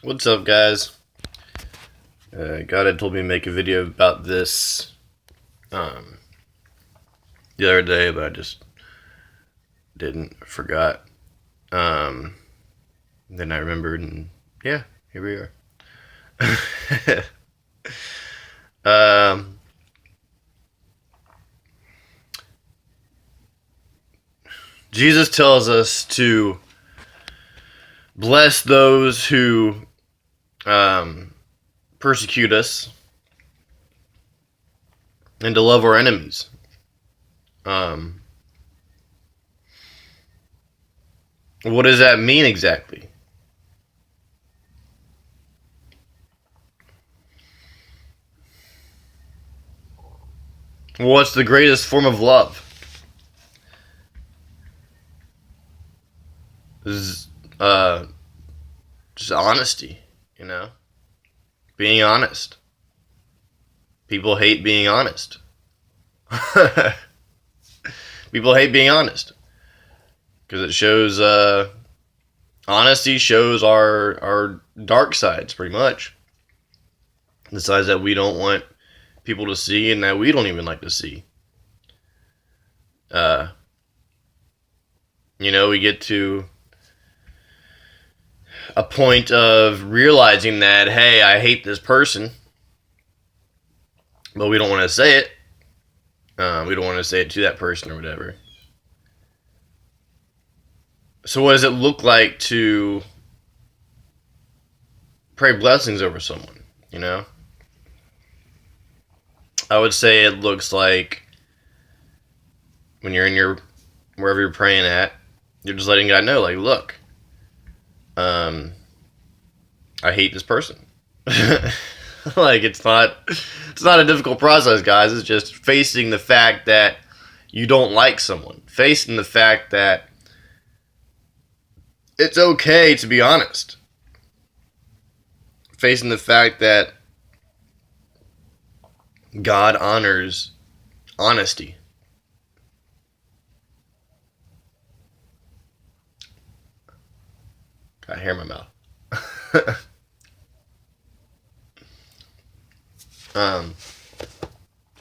What's up, guys? God had told me to make a video about this um, the other day, but I just didn't. Forgot. Um, then I remembered, and yeah, here we are. um, Jesus tells us to bless those who um, persecute us and to love our enemies. Um, what does that mean exactly? What's the greatest form of love? Is just honesty, you know? Being honest. People hate being honest. People hate being honest because it shows honesty shows our dark sides pretty much. The sides that we don't want people to see and that we don't even like to see. Uh, we get to a point of realizing that, hey, I hate this person, but we don't want to say it. We don't want to say it to that person or whatever. So what does it look like to pray blessings over someone, you know? I would say it looks like when you're in your wherever you're praying at, you're just letting God know, like, look, I hate this person. Like it's not a difficult process, guys. It's just facing the fact that you don't like someone, facing the fact that it's okay to be honest, facing the fact that God honors honesty. Got hair in my mouth.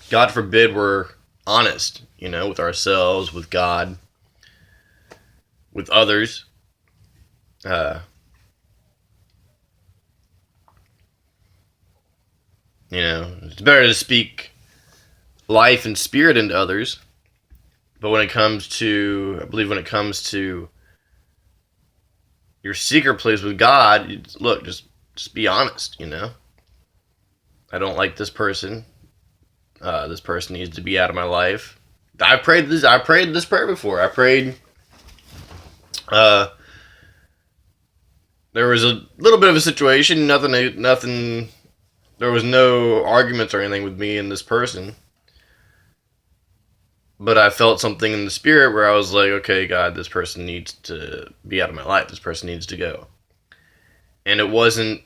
God forbid we're honest, with ourselves, with God, with others. It's better to speak life and spirit into others. But when it comes to, I believe when it comes to your secret place with God, look, just be honest, I don't like this person. This person needs to be out of my life. I prayed this prayer before. I prayed. There was a little bit of a situation. Nothing. There was no arguments or anything with me and this person. But I felt something in the spirit where I was like, okay, God, this person needs to be out of my life. This person needs to go. And it wasn't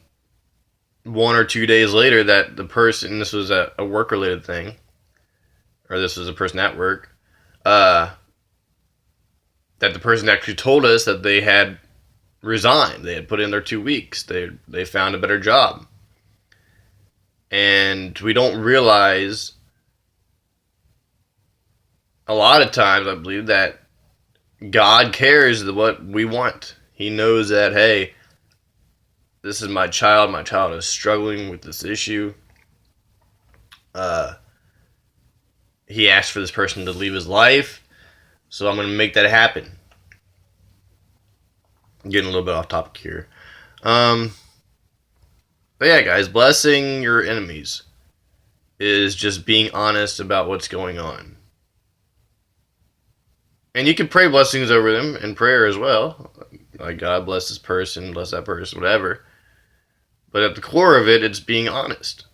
1 or 2 days later that the person, this was a work-related thing, or this was a person at work, that the person actually told us that they had resigned. They had put in their 2 weeks. They found a better job. And we don't realize a lot of times, I believe, that God cares what we want. He knows that, hey, this is my child. My child is struggling with this issue. He asked for this person to leave his life, so I'm going to make that happen. I'm getting a little bit off topic here. But yeah, guys, blessing your enemies is just being honest about what's going on. And you can pray blessings over them in prayer as well. Like, God bless this person, bless that person, whatever. But at the core of it, it's being honest.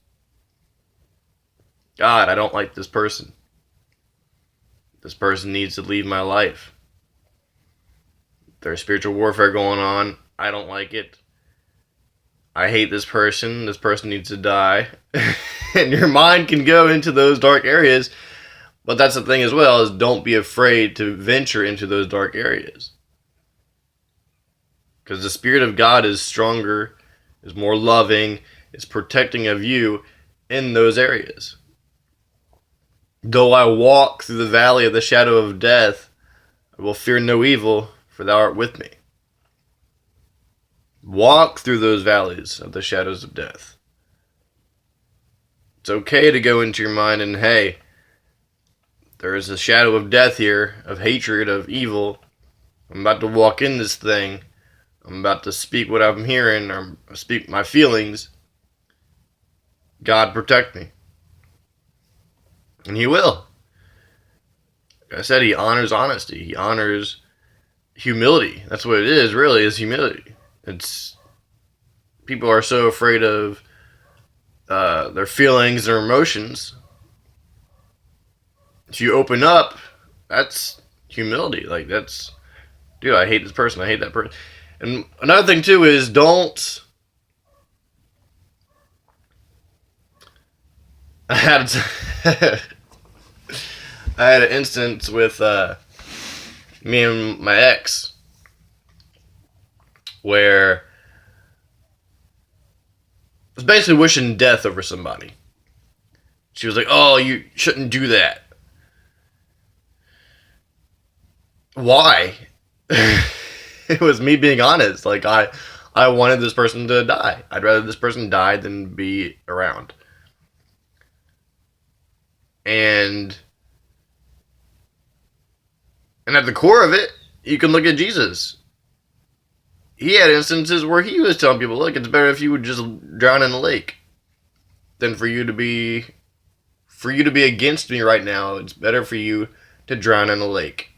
God, I don't like this person. This person needs to leave my life. There's spiritual warfare going on. I don't like it. I hate this person. This person needs to die. And your mind can go into those dark areas. But that's the thing as well, is don't be afraid to venture into those dark areas. Because the Spirit of God is stronger is more loving, is protecting of you in those areas. Though I walk through the valley of the shadow of death, I will fear no evil, for thou art with me. Walk through those valleys of the shadows of death. It's okay to go into your mind and, hey, there is a shadow of death here, of hatred, of evil. I'm about to walk in this thing. I'm about to speak what I'm hearing, or speak my feelings. God protect me. And He will. Like I said, He honors honesty. He honors humility. That's what it is, really, is humility. It's people are so afraid of their feelings, their emotions. If you open up, that's humility. Like, that's, dude, I hate this person. I hate that person. And another thing too is don't. I had I had an instance with me and my ex where I was basically wishing death over somebody. She was like, "Oh, you shouldn't do that." Why? It was me being honest. Like, I wanted this person to die. I'd rather this person die than be around. And at the core of it, you can look at Jesus. He had instances where he was telling people, look, it's better if you would just drown in the lake than for you to be against me right now. It's better for you to drown in a lake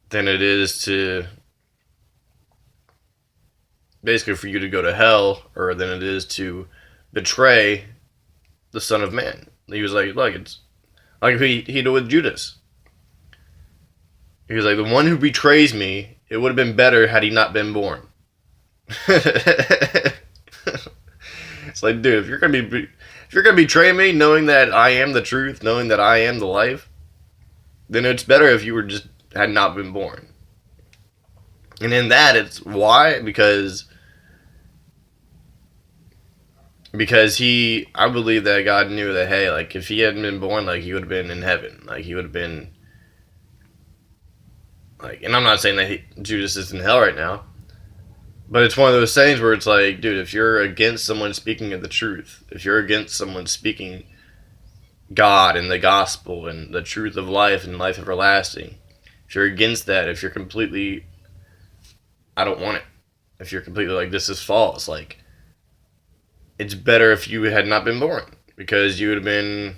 than it is to basically for you to go to hell, or than it is to betray the Son of Man. He was like, look, it's like he did with Judas. He was like, the one who betrays me, it would have been better had he not been born. It's like, dude, if you're gonna betray me, knowing that I am the truth, knowing that I am the life, then it's better if you had not been born. And in that, it's why? Because I believe that God knew that, hey, like, if he hadn't been born, like, he would have been in heaven. Like, he would have been, like, and I'm not saying that Judas is in hell right now, but it's one of those things where it's like, dude, if you're against someone speaking of the truth, if you're against someone speaking God and the gospel and the truth of life and life everlasting, if you're against that, if you're completely, I don't want it, if you're completely like, this is false, like, it's better if you had not been born, because you would have been,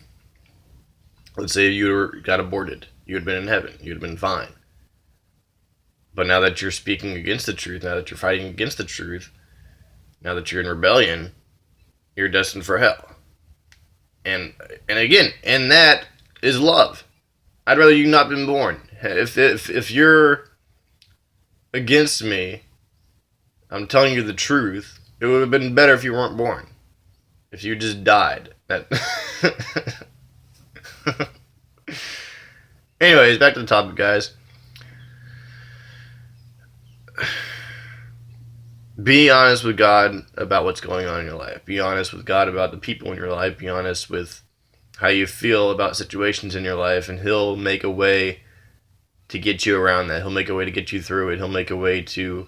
let's say you got aborted, you would have been in heaven, you would have been fine. But now that you're speaking against the truth, now that you're fighting against the truth, now that you're in rebellion, you're destined for hell. And again, and that is love. I'd rather you not been born. If you're against me, I'm telling you the truth. It would have been better if you weren't born. If you just died. Anyways, back to the topic, guys. Be honest with God about what's going on in your life. Be honest with God about the people in your life. Be honest with how you feel about situations in your life, and He'll make a way to get you around that. He'll make a way to get you through it. He'll make a way to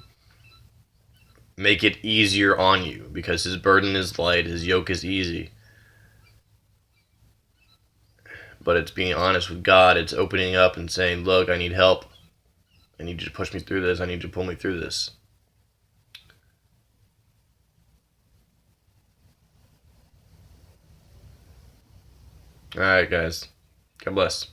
make it easier on you, because His burden is light, His yoke is easy. But it's being honest with God. It's opening up and saying, look, I need help. I need you to push me through this. I need you to pull me through this. Alright, guys. God bless.